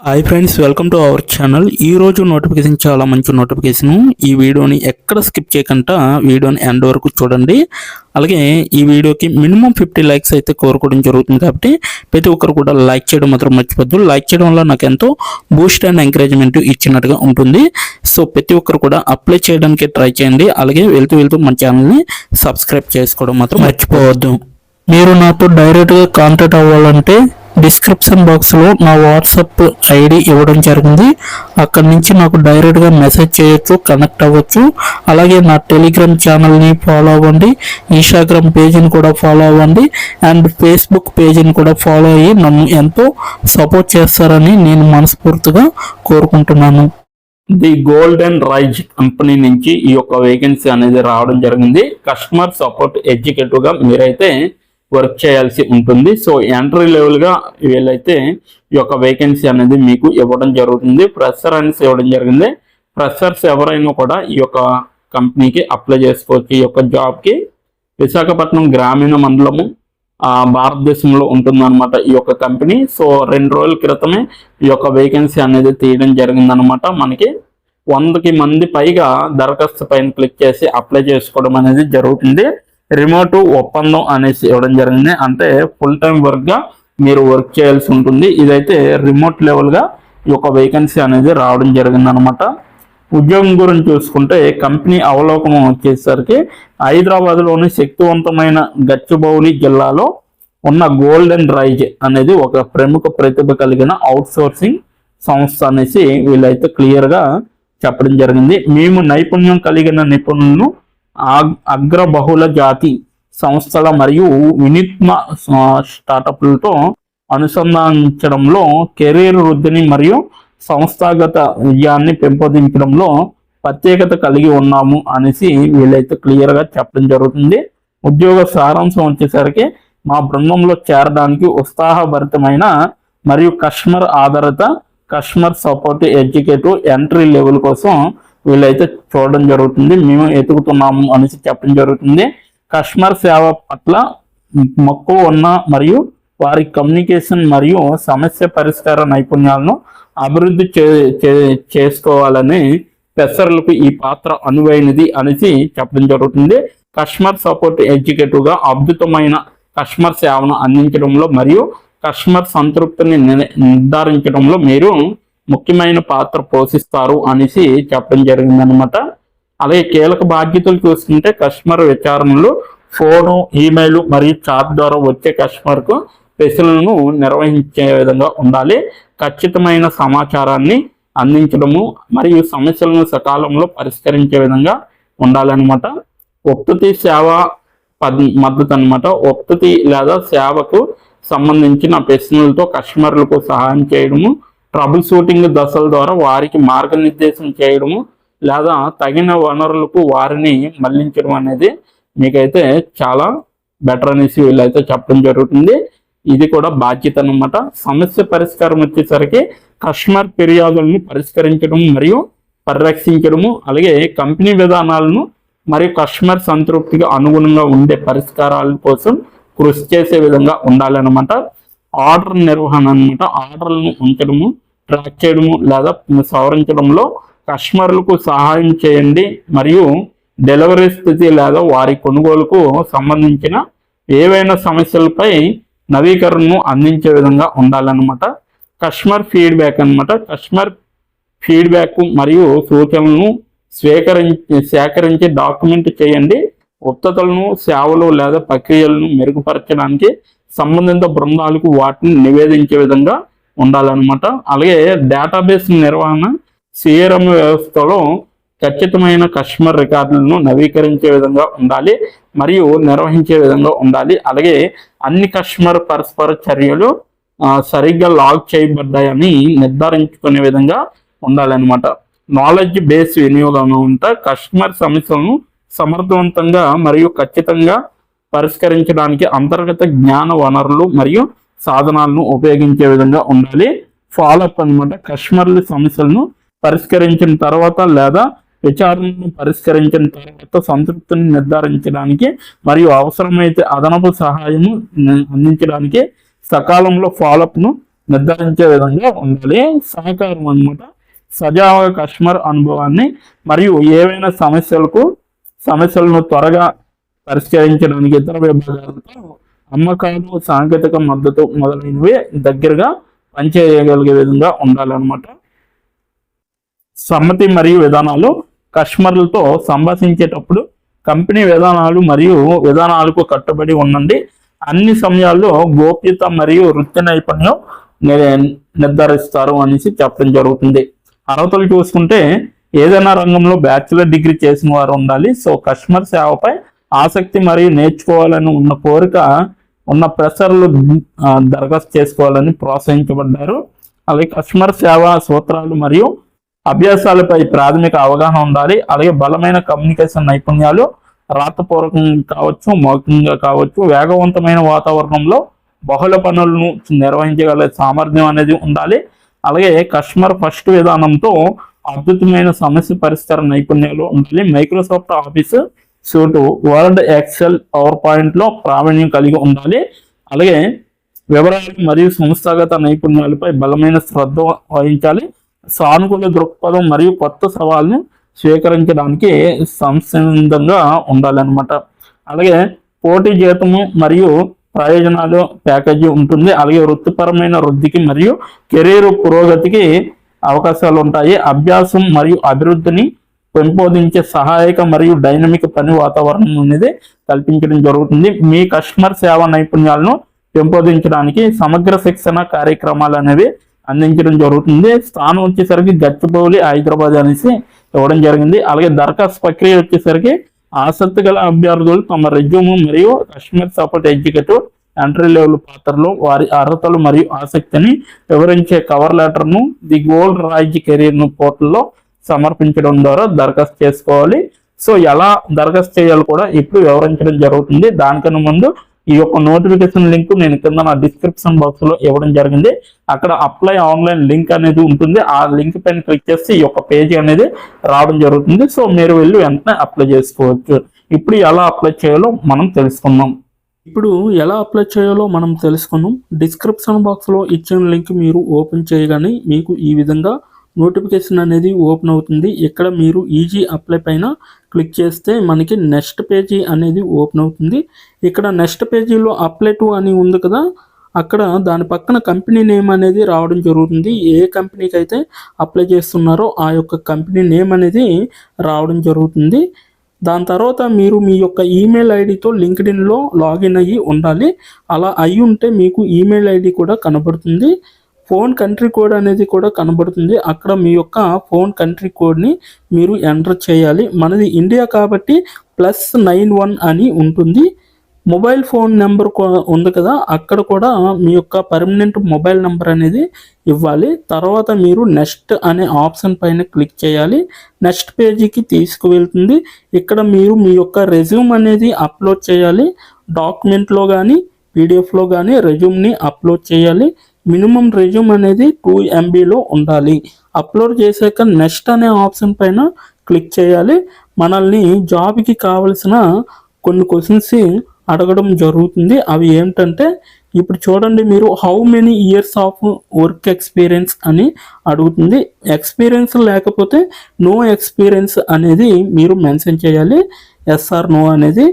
Hi friends, welcome to our channel. ఈరోజు notification చాలా మంచి నోటిఫికేషను. ఈ వీడియోని ఎక్కడ స్కిప్ చేయకుండా వీడియోని ఎండ్ వరకు చూడండి. అలాగే ఈ వీడియోకి మినిమం 50 లైక్స్ అయితే కోరుకోవడం జరుగుతుంది. కాబట్టి ప్రతి ఒక్కరు కూడా లైక్ చేయడం మాత్రం మర్చిపోద్దు. లైక్ చేయడం వల్ల నాకు ఎంతో బూస్ట్ అండ్ ఎంకరేజ్మెంట్ ఇచ్చినట్టుగా ఉంటుంది. సో ప్రతి ఒక్కరు కూడా అప్లై చేయడానికి ట్రై చేయండి. అలాగే వెళ్తూ మన ఛానల్ని సబ్స్క్రైబ్ చేసుకోవడం మాత్రం మర్చిపోవద్దు. మీరు నాతో డైరెక్ట్గా కాంటాక్ట్ అవ్వాలంటే డిస్క్రిప్షన్ బాక్స్లో నా వాట్సాప్ ఐడి ఇవ్వడం జరిగింది. అక్కడి నుంచి నాకు డైరెక్ట్గా మెసేజ్ చేయొచ్చు, కనెక్ట్ అవ్వచ్చు. అలాగే నా టెలిగ్రామ్ ఛానల్ని ఫాలో అవ్వండి, ఇన్స్టాగ్రామ్ పేజీని కూడా ఫాలో అవ్వండి, అండ్ ఫేస్బుక్ పేజీని కూడా ఫాలో అయ్యి నన్ను ఎంతో సపోర్ట్ చేస్తారని నేను మనస్ఫూర్తిగా కోరుకుంటున్నాను. ది గోల్డెన్ రైజ్ కంపెనీ నుంచి ఈ యొక్క వేకెన్సీ అనేది రావడం జరిగింది. కస్టమర్ సపోర్ట్ ఎగ్జిక్యూటివ్గా మీరైతే వర్క్ చేయాల్సి ఉంటుంది. సో ఎంట్రీ లెవెల్గా వీళ్ళైతే ఈ యొక్క వేకెన్సీ అనేది మీకు ఇవ్వడం జరుగుతుంది. ఫ్రెషర్ అనేసి ఇవ్వడం జరిగింది. ఫ్రెషర్స్ ఎవరైనా కూడా ఈ యొక్క కంపెనీకి అప్లై చేసుకోవచ్చు. ఈ యొక్క జాబ్కి విశాఖపట్నం గ్రామీణ మండలము భారతదేశంలో ఉంటుందన్నమాట ఈ యొక్క కంపెనీ. సో 2 రోజుల క్రితమే ఈ యొక్క వేకెన్సీ అనేది తీయడం జరిగిందనమాట. మనకి 100 మంది పైగా దరఖాస్తు పైన క్లిక్ చేసి అప్లై చేసుకోవడం అనేది జరుగుతుంది. రిమోట్ ఒప్పందం అనేసి ఇవ్వడం జరిగింది. అంటే ఫుల్ టైం వర్క్గా మీరు వర్క్ చేయాల్సి ఉంటుంది. ఇదైతే రిమోట్ లెవెల్గా ఈ యొక్క వేకెన్సీ అనేది రావడం జరిగింది అనమాట. ఉద్యోగం గురించి చూసుకుంటే కంపెనీ అవలోకనం వచ్చేసరికి హైదరాబాద్లోని శక్తివంతమైన గచ్చిబౌలి జిల్లాలో ఉన్న గోల్డెన్ రైజ్ అనేది ఒక ప్రముఖ ప్రతిభ కలిగిన అవుట్సోర్సింగ్ సంస్థ అనేసి వీళ్ళైతే క్లియర్గా చెప్పడం జరిగింది. మేము నైపుణ్యం కలిగిన నిపుణులను అగ్ర బహుళ జాతి సంస్థల మరియు వినూత్న స్టార్టప్లతో అనుసంధానించడంలో కెరీర్ వృద్ధిని మరియు సంస్థాగత విజయాన్ని పెంపొందించడంలో ప్రత్యేకత కలిగి ఉన్నాము అనేసి వీళ్ళైతే క్లియర్గా చెప్పడం జరుగుతుంది. ఉద్యోగ సారాంశం వచ్చేసరికి మా బృందంలో చేరడానికి ఉత్సాహభరితమైన మరియు కస్టమర్ ఆధారిత customer support executive entry level కోసం వీళ్ళైతే చూడడం జరుగుతుంది. మేము ఎతుకుతున్నాము అనేసి చెప్పడం జరుగుతుంది. కస్టమర్ సేవ పట్ల మక్కువ ఉన్న మరియు వారి కమ్యూనికేషన్ మరియు సమస్య పరిష్కార నైపుణ్యాలను అభివృద్ధి చేసుకోవాలని పెసర్లకు ఈ పాత్ర అనువైనది అనేసి చెప్పడం జరుగుతుంది. కస్టమర్ సపోర్ట్ ఎగ్జిక్యూటివ్గా అద్భుతమైన కస్టమర్ సేవను అందించడంలో మరియు కస్టమర్ సంతృప్తిని నిర్ధారించడంలో మీరు ముఖ్యమైన పాత్ర పోషిస్తారు అనేసి చెప్పడం జరిగిందనమాట. అలాగే కీలక బాధ్యతలు చూసుకుంటే కస్టమర్ విచారణలు ఫోను, ఈమెయిల్ మరియు చాట్ ద్వారా వచ్చే కస్టమర్కు ప్రశ్నలను నిర్వహించే విధంగా ఉండాలి. ఖచ్చితమైన సమాచారాన్ని అందించడము మరియు సమస్యలను సకాలంలో పరిష్కరించే విధంగా ఉండాలన్నమాట. ఉత్పత్తి సేవ మద్దతు అనమాట. ఉత్పత్తి లేదా సేవకు సంబంధించిన ప్రశ్నలతో కస్టమర్లకు సహాయం చేయడము, ట్రబుల్ షూటింగ్ దశల ద్వారా వారికి మార్గనిర్దేశం చేయడము లేదా తగిన వనరులకు వారిని మళ్లించడం అనేది మీకైతే చాలా బెటర్ అనేసి వీళ్ళైతే చెప్పడం జరుగుతుంది. ఇది కూడా బాధ్యత అనమాట. సమస్య పరిష్కారం వచ్చేసరికి కస్టమర్ ఫిర్యాదులను పరిష్కరించడం మరియు పరిరక్షించడము, అలాగే కంపెనీ విధానాలను మరియు కస్టమర్ సంతృప్తికి అనుగుణంగా ఉండే పరిష్కారాల కోసం కృషి చేసే విధంగా ఉండాలన్నమాట. ఆర్డర్ నిర్వహణ అనమాట. ఆర్డర్లను ఉంచడము, ట్రాక్ చేయడము లేదా సవరించడంలో కస్టమర్లకు సహాయం చేయండి మరియు డెలివరీ స్థితి లేదా వారి కొనుగోలుకు సంబంధించిన ఏవైనా సమస్యలపై నవీకరణను అందించే విధంగా ఉండాలన్నమాట. కస్టమర్ ఫీడ్బ్యాక్ అనమాట. కస్టమర్ ఫీడ్బ్యాక్ మరియు సూచనలను సేకరించి డాక్యుమెంట్ చేయండి. ఉత్పత్తులను, సేవలు లేదా ప్రక్రియలను మెరుగుపరచడానికి సంబంధిత బృందాలకు వాటిని నివేదించే విధంగా ఉండాలన్నమాట. అలాగే డేటాబేస్ నిర్వహణ, CRM వ్యవస్థలో ఖచ్చితమైన కస్టమర్ రికార్డులను నవీకరించే విధంగా ఉండాలి మరియు నిర్వహించే విధంగా ఉండాలి. అలాగే అన్ని కస్టమర్ పరస్పర చర్యలు సరిగ్గా లాగ్ చేయబడ్డాయని నిర్ధారించుకునే విధంగా ఉండాలన్నమాట. నాలెడ్జ్ బేస్ వినియోగం అంతా కస్టమర్ సమస్యలను సమర్థవంతంగా మరియు ఖచ్చితంగా పరిష్కరించడానికి అంతర్గత జ్ఞాన వనరులు మరియు సాధనాలను ఉపయోగించే విధంగా ఉండాలి. ఫాలోఅప్ అనమాట. కస్టమర్ల సమస్యలను పరిష్కరించిన తర్వాత లేదా విచారణను పరిష్కరించిన తర్వాత సంతృప్తిని నిర్ధారించడానికి మరియు అవసరమైతే అదనపు సహాయము అందించడానికి సకాలంలో ఫాలోఅప్ను నిర్ధారించే విధంగా ఉండాలి. సహకారం అన్నమాట. సజావుగా కస్టమర్ అనుభవాన్ని మరియు ఏవైనా సమస్యలను త్వరగా పరిష్కరించడానికి ఇతర విభాగాలతో అమ్మకాలు, సాంకేతిక మద్దతు మొదలైనవి దగ్గరగా పనిచేయగలిగే విధంగా ఉండాలన్నమాట. సమ్మతి మరియు విధానాలు. కస్టమర్లతో సంభాషించేటప్పుడు కంపెనీ విధానాలకు కట్టుబడి ఉండండి. అన్ని సమయాల్లో గోప్యత మరియు వృత్తి నైపుణ్యం నిర్ధారిస్తారు అనేసి చెప్పడం జరుగుతుంది. అర్హతలు చూసుకుంటే ఏదైనా రంగంలో బ్యాచిలర్ డిగ్రీ చేసిన వారు ఉండాలి. సో కస్టమర్ సేవపై ఆసక్తి మరియు నేర్చుకోవాలని ఉన్న కోరిక ఉన్న ప్రెషర్లు దరఖాస్తు చేసుకోవాలని ప్రోత్సహించబడ్డారు. అలాగే కస్టమర్ సేవ సూత్రాలు మరియు అభ్యాసాలపై ప్రాథమిక అవగాహన ఉండాలి. అలాగే బలమైన కమ్యూనికేషన్ నైపుణ్యాలు, రాతపూర్వకంగా కావచ్చు, మౌఖికంగా కావచ్చు, వేగవంతమైన వాతావరణంలో బహుళ పనులను నిర్వహించగల సామర్థ్యం అనేది ఉండాలి. అలాగే కస్టమర్ ఫస్ట్ విధానంతో అద్భుతమైన సమస్య పరిష్కార నైపుణ్యాలు ఉండాలి. Microsoft Office suite, Word, Excel, PowerPoint లో ప్రావీణ్యం కలిగి ఉండాలి. అలాగే వివరాలు మరియు సంస్థాగత నైపుణ్యాలపై బలమైన శ్రద్ధ వహించాలి. సానుకూల దృక్పథం మరియు కొత్త సవాళ్ళను స్వీకరించడానికి సంసిద్ధంగా ఉండాలన్నమాట. అలాగే పోటీ జీతము మరియు ప్రయోజనాలు ప్యాకేజీ ఉంటుంది. అలాగే వృత్తిపరమైన వృద్ధికి మరియు కెరీర్ పురోగతికి అవకాశాలు ఉంటాయి. అభ్యాసం మరియు అభివృద్ధిని పెంపొందించే సహాయక మరియు డైనమిక్ పని వాతావరణం అనేది కల్పించడం జరుగుతుంది. మీ కస్టమర్ సేవ నైపుణ్యాలను పెంపొందించడానికి సమగ్ర శిక్షణ కార్యక్రమాలు అనేవి అందించడం జరుగుతుంది. స్థానం వచ్చేసరికి గచ్చిబౌలి, హైదరాబాద్ అనేసి ఇవ్వడం జరిగింది. అలాగే దరఖాస్తు ప్రక్రియ వచ్చేసరికి ఆసక్తి గల అభ్యర్థులు తమ రెజ్యూమ్ మరియు customer support executive entry level పాత్రలో వారి అర్హతలు మరియు ఆసక్తిని వివరించే కవర్ లెటర్ను ది గోల్డ్ రైజ్ కెరీర్ పోర్టల్లో సమర్పించడం ద్వారా దరఖాస్తు చేసుకోవాలి. సో ఎలా దరఖాస్తు చేయాలి కూడా ఇప్పుడు వివరించడం జరుగుతుంది. దానికన్నా ముందు ఈ యొక్క నోటిఫికేషన్ లింక్ నేను కింద నా డిస్క్రిప్షన్ బాక్స్ లో ఇవ్వడం జరిగింది. అక్కడ అప్లై ఆన్లైన్ లింక్ అనేది ఉంటుంది. ఆ లింక్ పైన క్లిక్ చేస్తే ఈ యొక్క పేజీ అనేది రావడం జరుగుతుంది. సో మీరు వెళ్ళి వెంటనే అప్లై చేసుకోవచ్చు. ఇప్పుడు ఎలా అప్లై చేయాలో మనం తెలుసుకుందాం. డిస్క్రిప్షన్ బాక్స్ లో ఇచ్చిన లింక్ మీరు ఓపెన్ చేయగానే మీకు ఈ విధంగా నోటిఫికేషన్ అనేది ఓపెన్ అవుతుంది. ఇక్కడ మీరు ఈజీ అప్లై పైన క్లిక్ చేస్తే మనకి నెక్స్ట్ పేజీ అనేది ఓపెన్ అవుతుంది. ఇక్కడ నెక్స్ట్ పేజీలో అప్లై టు అని ఉంది కదా, అక్కడ దాని పక్కన కంపెనీ నేమ్ అనేది రావడం జరుగుతుంది. ఏ కంపెనీకి అయితే అప్లై చేస్తున్నారో ఆ యొక్క కంపెనీ నేమ్ అనేది రావడం జరుగుతుంది. దాని తర్వాత మీరు మీ యొక్క ఈమెయిల్ ఐడితో లింక్డ్ఇన్లో లాగిన్ అయ్యి ఉండాలి. అలా అయ్యి ఉంటే మీకు ఈమెయిల్ ఐడి కూడా కనబడుతుంది. ఫోన్ కంట్రీ కోడ్ అనేది కూడా కనబడుతుంది. అక్కడ మీ యొక్క ఫోన్ కంట్రీ కోడ్ని మీరు ఎంటర్ చేయాలి. మనది ఇండియా కాబట్టి +91 అని ఉంటుంది. మొబైల్ ఫోన్ నెంబర్ ఉంది కదా, అక్కడ కూడా మీ యొక్క పర్మనెంట్ మొబైల్ నెంబర్ అనేది ఇవ్వాలి. తర్వాత మీరు నెక్స్ట్ అనే ఆప్షన్ పైన క్లిక్ చేయాలి. నెక్స్ట్ పేజీకి తీసుకువెళ్తుంది. ఇక్కడ మీరు మీ యొక్క రెజ్యూమ్ అనేది అప్లోడ్ చేయాలి. డాక్యుమెంట్లో కానీ పీడిఎఫ్లో కానీ రెజ్యూమ్ని అప్లోడ్ చేయాలి. మినిమం రెజ్యూమ్ అనేది 2 MBలో ఉండాలి. అప్లోడ్ చేశాక నెక్స్ట్ అనే ఆప్షన్ పైన క్లిక్ చేయాలి. మనల్ని జాబ్కి కావలసిన కొన్ని క్వశ్చన్స్ అడగడం జరుగుతుంది. అవి ఏమిటంటే ఇప్పుడు చూడండి, మీరు how many years of work experience అని అడుగుతుంది. ఎక్స్పీరియన్స్ లేకపోతే నో ఎక్స్పీరియన్స్ అనేది మీరు మెన్షన్ చేయాలి. ఎస్ ఆర్ నో అనేది.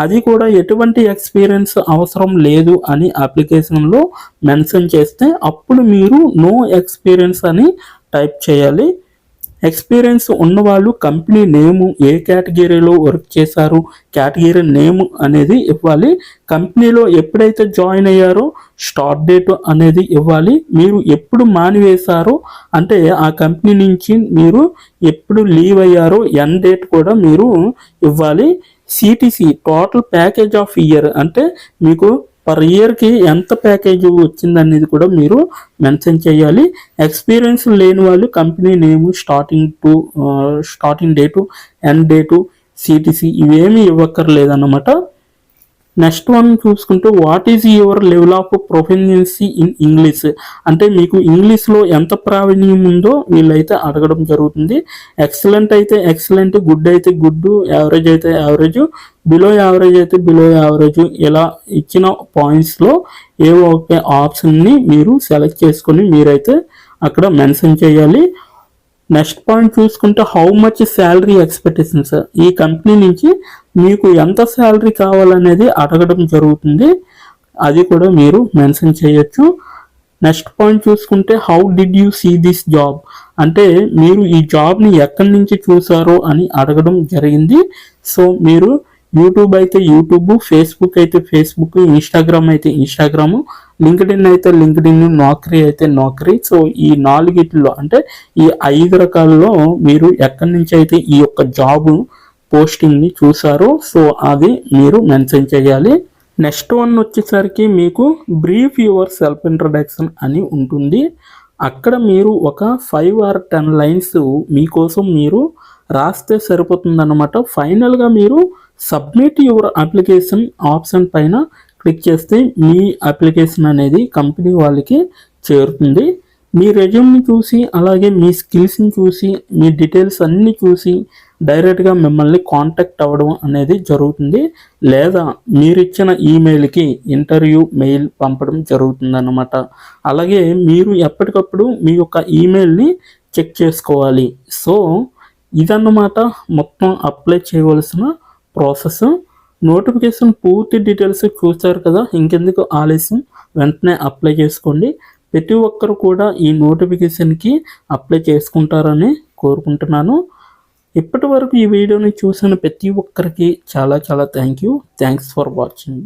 అది కూడా ఎటువంటి ఎక్స్పీరియన్స్ అవసరం లేదు అని అప్లికేషన్లో మెన్షన్ చేస్తే అప్పుడు మీరు నో ఎక్స్పీరియన్స్ అని టైప్ చేయాలి. ఎక్స్పీరియన్స్ ఉన్నవాళ్ళు కంపెనీ నేము, ఏ కేటగిరీలో వర్క్ చేశారు, కేటగిరీ నేమ్ అనేది ఇవ్వాలి. కంపెనీలో ఎప్పుడైతే జాయిన్ అయ్యారో స్టార్ట్ డేట్ అనేది ఇవ్వాలి. మీరు ఎప్పుడు మానివేశారో అంటే ఆ కంపెనీ నుంచి మీరు ఎప్పుడు లీవ్ అయ్యారో ఎండ్ డేట్ కూడా మీరు ఇవ్వాలి. CTC total package of year అంటే మీకు పర్ ఇయర్కి ఎంత ప్యాకేజ్ వచ్చిందనేది కూడా మీరు మెన్షన్ చేయాలి. ఎక్స్పీరియన్స్ లేని వాళ్ళు company name, starting date, end date, CTC ఇవేమీ ఇవ్వక్కర్లేదన్నమాట. నెక్స్ట్ వన్ చూసుకుంటే what is your level of proficiency in English, అంటే మీకు ఇంగ్లీష్లో ఎంత ప్రావీణ్యం ఉందో వీళ్ళైతే అడగడం జరుగుతుంది. ఎక్సలెంట్ అయితే ఎక్సలెంట్, గుడ్ అయితే గుడ్, యావరేజ్ అయితే యావరేజ్, బిలో యావరేజ్ అయితే బిలో యావరేజ్, ఇలా ఇచ్చిన పాయింట్స్లో ఏవో ఒక ఆప్షన్ని మీరు సెలెక్ట్ చేసుకొని మీరైతే అక్కడ మెన్షన్ చేయాలి. నెక్స్ట్ పాయింట్ చూసుకుంటే హౌ మచ్ శాలరీ ఎక్స్పెక్టేషన్స్, ఈ కంపెనీ నుంచి మీకు ఎంత శాలరీ కావాలనేది అడగడం జరుగుతుంది, అది కూడా మీరు మెన్షన్ చేయొచ్చు. నెక్స్ట్ పాయింట్ చూసుకుంటే how did you see this job, అంటే మీరు ఈ జాబ్ని ఎక్కడి నుంచి చూసారో అని అడగడం జరిగింది. సో మీరు యూట్యూబ్ అయితే యూట్యూబ్, ఫేస్బుక్ అయితే ఫేస్బుక్, ఇన్స్టాగ్రామ్ అయితే ఇన్స్టాగ్రామ్, లింక్డ్ఇన్ అయితే లింక్డ్ఇన్, నౌకరీ అయితే నౌకరీ. సో ఈ నాలుగిట్లో అంటే ఈ 5 రకాలలో మీరు ఎక్కడి నుంచి అయితే ఈ యొక్క జాబ్ పోస్టింగ్ని చూసారో సో అది మీరు మెన్షన్ చేయాలి. నెక్స్ట్ వన్ వచ్చేసరికి మీకు బ్రీఫ్ యువర్ సెల్ఫ్ ఇంట్రడక్షన్ అని ఉంటుంది. అక్కడ మీరు ఒక 5 or 10 లైన్స్ మీకోసం మీరు రాస్తే సరిపోతుందన్నమాట. ఫైనల్గా మీరు సబ్మిట్ యువర్ అప్లికేషన్ ఆప్షన్ పైన క్లిక్ చేస్తే మీ అప్లికేషన్ అనేది కంపెనీ వాళ్ళకి చేరుతుంది. మీ రెజ్యూమ్ని చూసి అలాగే మీ స్కిల్స్ని చూసి మీ డీటెయిల్స్ అన్నీ చూసి డైరెక్ట్గా మిమ్మల్ని కాంటాక్ట్ అవ్వడం అనేది జరుగుతుంది, లేదా మీరు ఇచ్చిన ఈమెయిల్కి ఇంటర్వ్యూ మెయిల్ పంపడం జరుగుతుంది అన్నమాట. అలాగే మీరు ఎప్పటికప్పుడు మీ యొక్క ఈమెయిల్ని చెక్ చేసుకోవాలి. సో ఇదన్నమాట మొత్తం అప్లై చేయవలసిన ప్రాసెస్. నోటిఫికేషన్ పూర్తి డీటెయిల్స్ చూస్తారు కదా, ఇంకెందుకు ఆలస్యం, వెంటనే అప్లై చేసుకోండి. ప్రతి ఒక్కరు కూడా ఈ నోటిఫికేషన్కి అప్లై చేసుకుంటారని కోరుకుంటున్నాను. ఇప్పటి వరకు ఈ వీడియోని చూసిన ప్రతి ఒక్కరికి చాలా చాలా థ్యాంక్స్ ఫర్ వాచింగ్.